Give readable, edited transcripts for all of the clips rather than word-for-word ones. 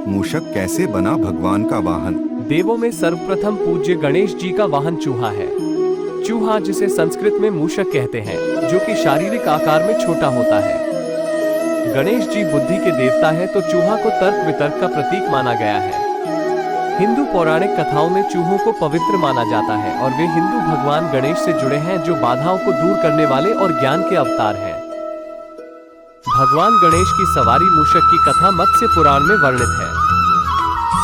मूषक कैसे बना भगवान का वाहन? देवों में सर्वप्रथम पूज्य गणेश जी का वाहन चूहा है। चूहा, जिसे संस्कृत में मूषक कहते हैं, जो कि शारीरिक आकार में छोटा होता है। गणेश जी बुद्धि के देवता है, तो चूहा को तर्क वितर्क का प्रतीक माना गया है। हिंदू पौराणिक कथाओं में चूहों को पवित्र माना जाता है और वे हिंदू भगवान गणेश से जुड़े हैं, जो बाधाओं को दूर करने वाले और ज्ञान के अवतार हैं। भगवान गणेश की सवारी मूषक की कथा मत्स्य पुराण में वर्णित है।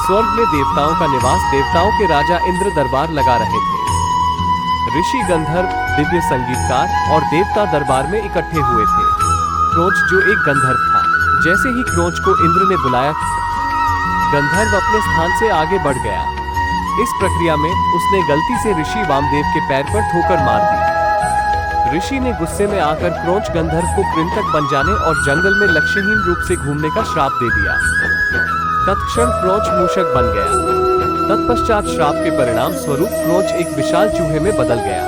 स्वर्ग में देवताओं का निवास, देवताओं के राजा इंद्र दरबार लगा रहे थे। ऋषि, गंधर्व, दिव्य संगीतकार और देवता दरबार में इकट्ठे हुए थे। क्रोंच, जो एक गंधर्व था, जैसे ही क्रोंच को इंद्र ने बुलाया, गंधर्व अपने स्थान से आगे बढ़ गया। इस प्रक्रिया में उसने गलती से ऋषि वामदेव के पैर पर ठोकर मार दी। ऋषि ने गुस्से में आकर क्रोंच गंधर्व को कृंतक बन जाने और जंगल में लक्ष्यहीन रूप से घूमने का श्राप दे दिया। तत्क्षण क्रोंच मूषक बन गया। तत्पश्चात श्राप के परिणाम स्वरूप क्रोंच एक विशाल चूहे में बदल गया।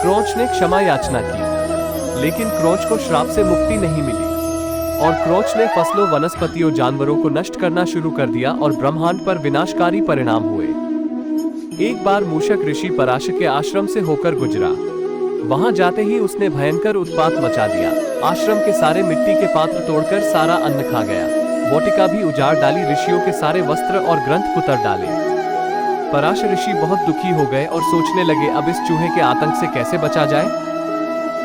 क्रोंच ने क्षमा याचना की, लेकिन क्रोंच को श्राप से मुक्ति नहीं मिली और क्रोंच ने फसलों, वनस्पतियों, जानवरों को नष्ट करना शुरू कर दिया और ब्रह्मांड पर विनाशकारी परिणाम हुए। एक बार मूषक ऋषि पराशर के आश्रम से होकर गुजरा। वहां जाते ही उसने भयंकर उत्पात मचा दिया। आश्रम के सारे मिट्टी के पात्र तोड़कर सारा अन्न खा गया। वाटिका भी उजाड़ डाली, ऋषियों के सारे वस्त्र और ग्रंथ कुतर डाले। पराशर ऋषि बहुत दुखी हो गए और सोचने लगे, अब इस चूहे के आतंक से कैसे बचा जाए।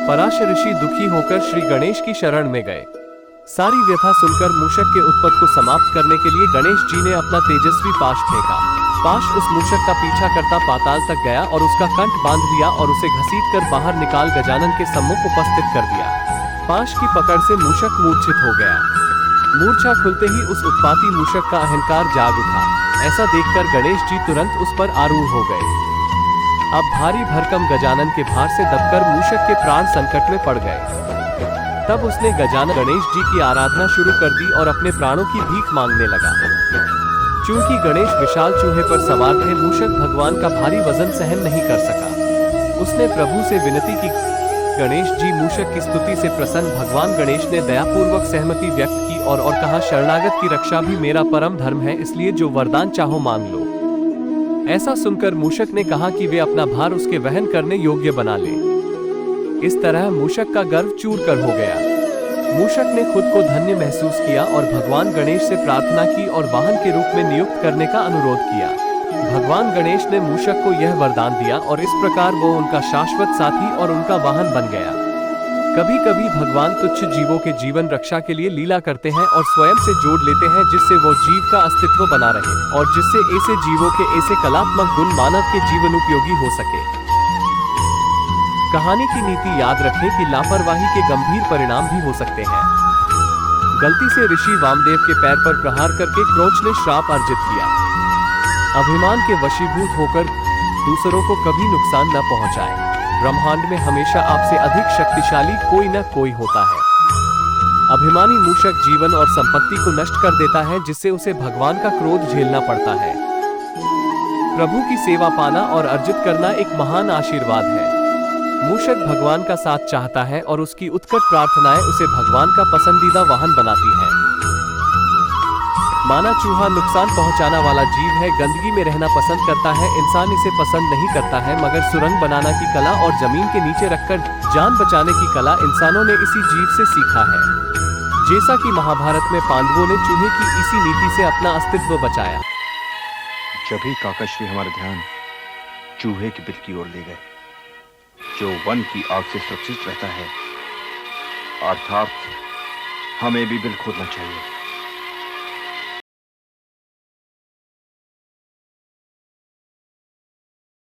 पराशर ऋषि दुखी होकर श्री गणेश की शरण में गए। सारी व्यथा सुनकर मूषक के उत्पात को समाप्त करने के लिए गणेश जी ने अपना तेजस्वी पाश फेंका। पाश उस मूषक का पीछा करता पाताल तक गया और उसका कंठ बांध लिया और उसे घसीटकर बाहर निकाल गजानन के सम्मुख उपस्थित कर दिया। पाश की पकड़ से मूषक मूर्छित हो गया। मूर्छा खुलते ही उस उत्पाती मूषक का अहंकार जाग उठा। ऐसा देखकर गणेश जी तुरंत उस पर आरूढ़ हो गए। अब भारी भरकम गजानन के भार से दबकर मूषक के प्राण संकट में पड़ गए। तब उसने गणेश जी की आराधना शुरू कर दी और अपने प्राणों की भीख मांगने लगा। चूंकि गणेश विशाल चूहे पर सवार थे, मूषक भगवान का भारी वजन सहन नहीं कर सका। उसने प्रभु से विनती की। गणेश जी मूषक की स्तुति से प्रसन्न। भगवान गणेश ने दयापूर्वक सहमति व्यक्त की और कहा, शरणागत की रक्षा भी मेरा परम धर्म है, इसलिए जो वरदान चाहो मांग लो। ऐसा सुनकर मूषक ने कहा कि वे अपना भार उसके वहन करने योग्य बना ले। इस तरह मूषक का गर्व चूर कर हो गया। मूषक ने खुद को धन्य महसूस किया और भगवान गणेश से प्रार्थना की और वाहन के रूप में नियुक्त करने का अनुरोध किया। भगवान गणेश ने मूषक को यह वरदान दिया और इस प्रकार वो उनका शाश्वत साथी और उनका वाहन बन गया। कभी कभी भगवान तुच्छ जीवों के जीवन रक्षा के लिए लीला करते हैं और स्वयं से जोड़ लेते हैं, जिससे वो जीव का अस्तित्व बना रहे और जिससे ऐसे जीवों के ऐसे कलात्मक गुण मानव के जीवन उपयोगी हो सके। कहानी की नीति याद रखें कि लापरवाही के गंभीर परिणाम भी हो सकते हैं। गलती से ऋषि वामदेव के पैर पर प्रहार करके क्रोंच ने श्राप अर्जित किया। अभिमान के वशीभूत होकर दूसरों को कभी नुकसान न पहुंचाएं। ब्रह्मांड में हमेशा आपसे अधिक शक्तिशाली कोई न कोई होता है। अभिमानी मूषक जीवन और संपत्ति को नष्ट कर देता है, जिससे उसे भगवान का क्रोध झेलना पड़ता है। प्रभु की सेवा पाना और अर्जित करना एक महान आशीर्वाद है। मूषक भगवान का साथ चाहता है और उसकी उत्कट प्रार्थनाएं उसे भगवान का पसंदीदा वाहन बनाती हैं। माना चूहा नुकसान पहुंचाना वाला जीव है, गंदगी में रहना पसंद करता है, इंसान इसे पसंद नहीं करता है, मगर सुरंग बनाना की कला और जमीन के नीचे रखकर जान बचाने की कला इंसानों ने इसी जीव से सीखा है। जैसा कि महाभारत में पांडवों ने चूहे की इसी नीति से अपना अस्तित्व बचाया। जब ही काकाश्री हमारा ध्यान चूहे के बिल की ओर ले गए, जो वन की आग से सुरक्षित रहता है, अर्थात हमें भी बिल खोदना चाहिए।